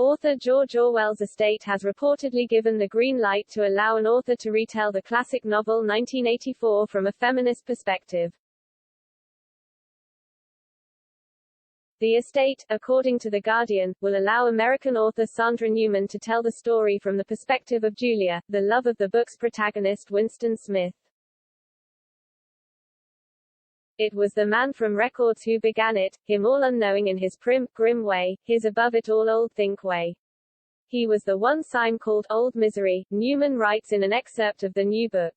Author George Orwell's estate has reportedly given the green light to allow an author to retell the classic novel 1984 from a feminist perspective. The estate, according to The Guardian, will allow American author Sandra Newman to tell the story from the perspective of Julia, the love of the book's protagonist Winston Smith. It was the man from Records who began it, him all unknowing in his prim, grim way, his above-it-all old think way. He was the one Syme called Old Misery, Newman writes in an excerpt of the new book.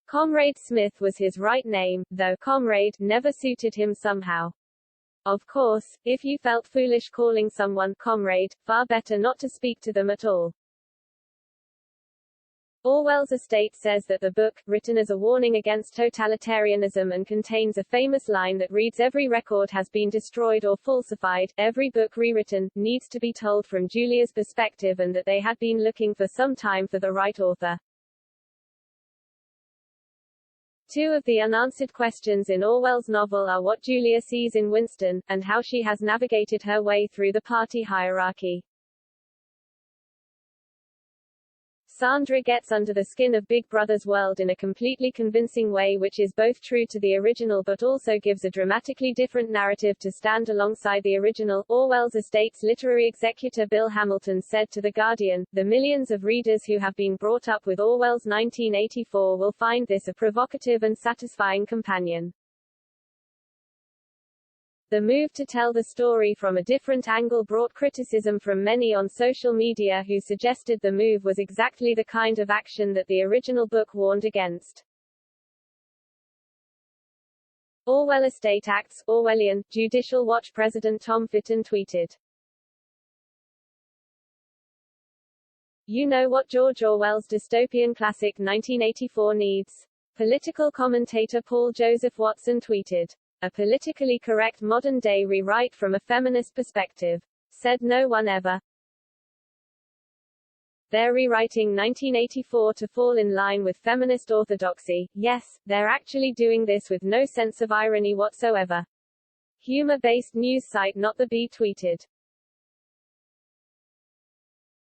Comrade Smith was his right name, though comrade never suited him somehow. Of course, if you felt foolish calling someone comrade, far better not to speak to them at all. Orwell's estate says that the book, written as a warning against totalitarianism and contains a famous line that reads every record has been destroyed or falsified, every book rewritten, needs to be told from Julia's perspective and that they had been looking for some time for the right author. Two of the unanswered questions in Orwell's novel are what Julia sees in Winston, and how she has navigated her way through the party hierarchy. Sandra gets under the skin of Big Brother's world in a completely convincing way which is both true to the original but also gives a dramatically different narrative to stand alongside the original. Orwell's estate's literary executor Bill Hamilton said to The Guardian, "The millions of readers who have been brought up with Orwell's 1984 will find this a provocative and satisfying companion." The move to tell the story from a different angle brought criticism from many on social media who suggested the move was exactly the kind of action that the original book warned against. Orwell estate acts Orwellian, Judicial Watch President Tom Fitton tweeted. You know what George Orwell's dystopian classic 1984 needs? Political commentator Paul Joseph Watson tweeted. A politically correct modern-day rewrite from a feminist perspective. Said no one ever. They're rewriting 1984 to fall in line with feminist orthodoxy. Yes, they're actually doing this with no sense of irony whatsoever. Humor-based news site Not the Bee tweeted.